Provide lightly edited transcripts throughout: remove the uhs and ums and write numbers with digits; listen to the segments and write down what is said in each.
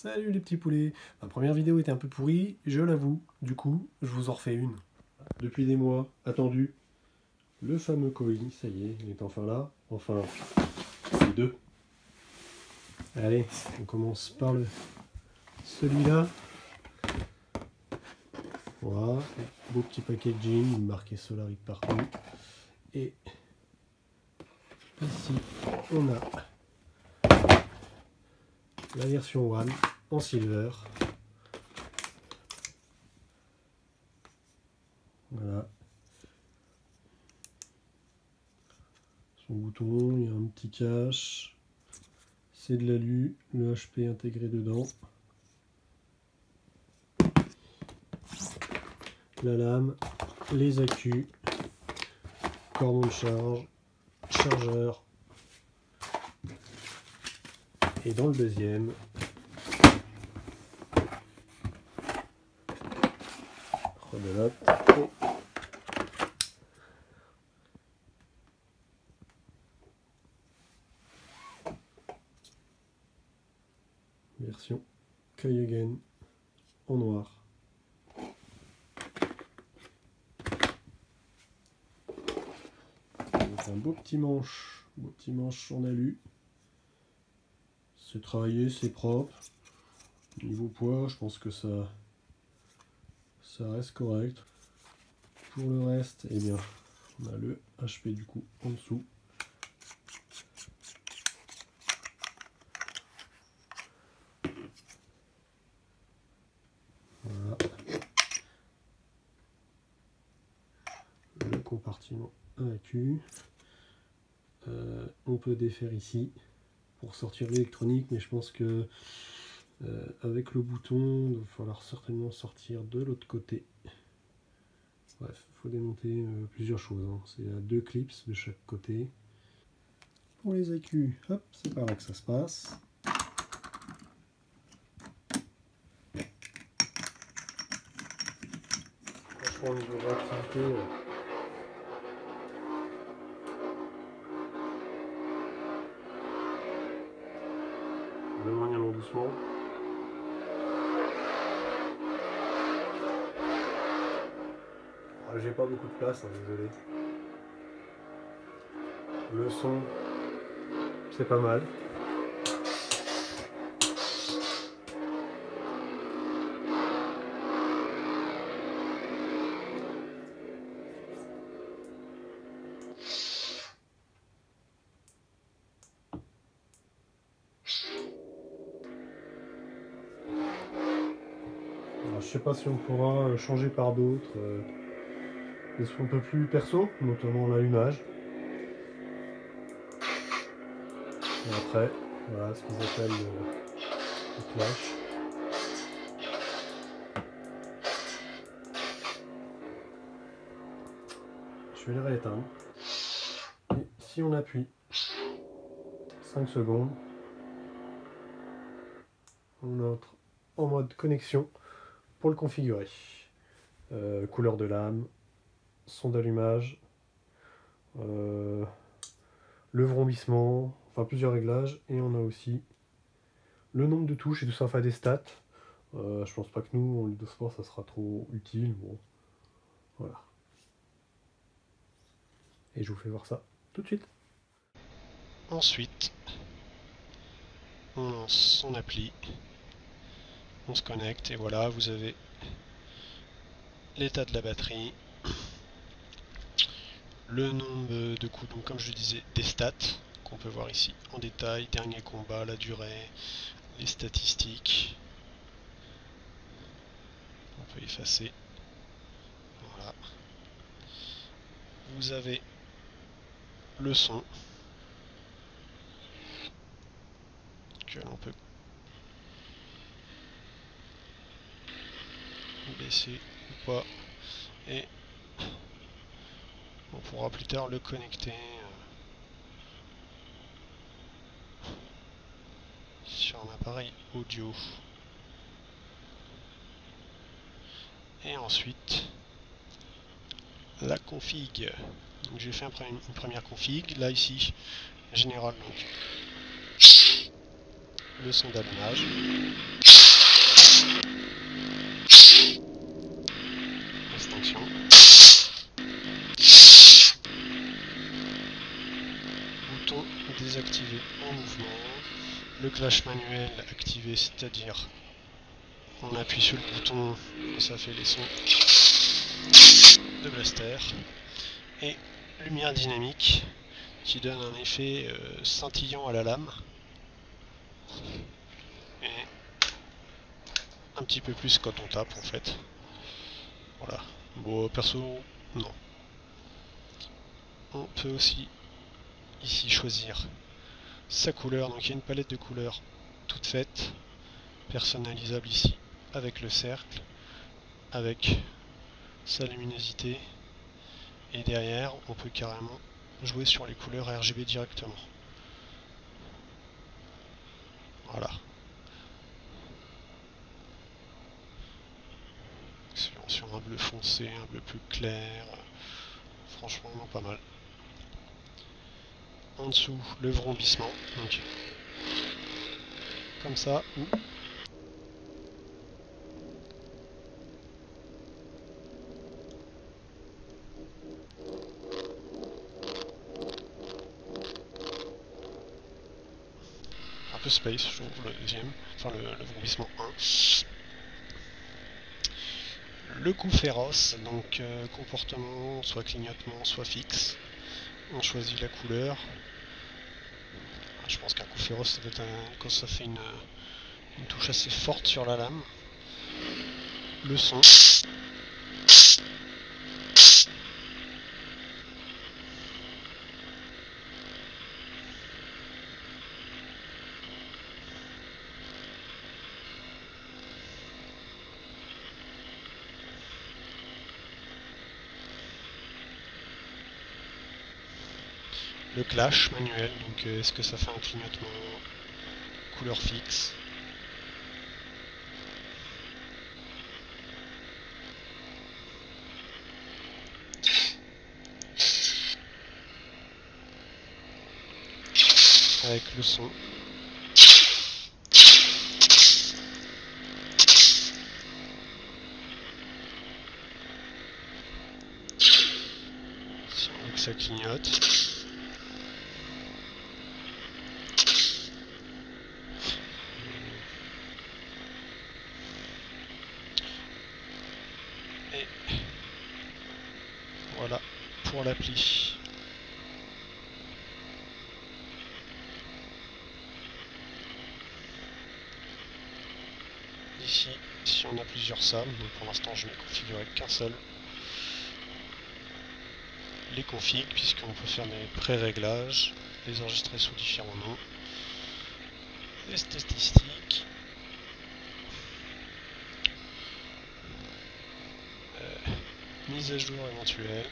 Salut les petits poulets. Ma première vidéo était un peu pourrie, je l'avoue. Du coup, je vous en refais une. Depuis des mois, attendu. Le fameux colis, ça y est, il est enfin là. Enfin, les deux. Allez, on commence par celui-là. Voilà, beau petit packaging, marqué Solari partout. Et ici, on a la version One en silver. Voilà. Son bouton, il y a un petit cache. C'est de l'alu, le HP intégré dedans. La lame, les accus, cordon de charge, chargeur. Et dans le deuxième, rebelote et version Kyogen en noir. Donc un beau petit manche en alu. C'est travaillé, c'est propre. Niveau poids, je pense que ça reste correct. Pour le reste, eh bien, on a le HP du coup en dessous. Voilà. Le compartiment AQ. On peut défaire ici pour sortir l'électronique, mais je pense que avec le bouton, il va falloir certainement sortir de l'autre côté. Bref, il faut démonter plusieurs choses. Hein. C'est à 2 clips de chaque côté. Pour les accus, hop, c'est par là que ça se passe. Franchement, au niveau de réactivité, le moyen long doucement. J'ai pas beaucoup de place, hein, désolé. Le son, c'est pas mal. Alors, je sais pas si on pourra changer par d'autres, des sons un peu plus perso, notamment l'allumage. Et après, voilà ce qu'ils appellent le flash. Je vais les rééteindre. Et si on appuie 5 secondes, on entre en mode connexion pour le configurer. Couleur de lame, son d'allumage, le vrombissement, enfin plusieurs réglages. Et on a aussi le nombre de touches et tout ça, enfin des stats. Je pense pas que nous, en Ludo Sport, ça sera trop utile. Bon, voilà. Et je vous fais voir ça tout de suite. Ensuite, on lance son appli, on se connecte et voilà, vous avez l'état de la batterie, le nombre de coups, donc comme je disais, des stats qu'on peut voir ici en détail, dernier combat, la durée, les statistiques. On peut effacer. Voilà. Vous avez le son que l'on peut baisser ou pas et on pourra plus tard le connecter sur un appareil audio. Et ensuite la config. Donc j'ai fait une première config. Là ici, général, donc le son d'allumage. Extinction. Bouton désactivé en mouvement. Le clash manuel activé, c'est-à-dire on appuie sur le bouton et ça fait les sons de blaster. Et lumière dynamique qui donne un effet scintillant à la lame. Et un petit peu plus quand on tape en fait. Voilà. Bon, perso, non. On peut aussi ici choisir sa couleur. Donc il y a une palette de couleurs toute faite, personnalisable ici avec le cercle, avec sa luminosité. Et derrière, on peut carrément jouer sur les couleurs RGB directement. Voilà. Sur un bleu foncé, un bleu plus clair. Franchement, non, pas mal. En dessous, le vrombissement. Donc, comme ça, ou un peu space, je trouve, le deuxième. Enfin, le vrombissement 1. Le coup féroce, donc comportement, soit clignotement, soit fixe. On choisit la couleur. Je pense qu'un coup féroce, ça peut être quand ça fait une touche assez forte sur la lame. Le son. Le clash manuel, donc est-ce que ça fait un clignotement, couleur fixe. Avec le son. Si on veut que ça clignote. Et voilà pour l'appli. Ici, si on a plusieurs sables, donc pour l'instant je n'ai configuré qu'un seul. Les configs, puisqu'on peut faire des pré-réglages, les enregistrer sous différents noms. Les statistiques. Mise à jour éventuelle.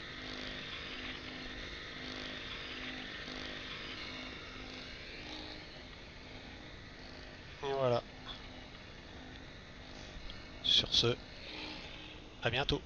Et voilà. Sur ce, à bientôt.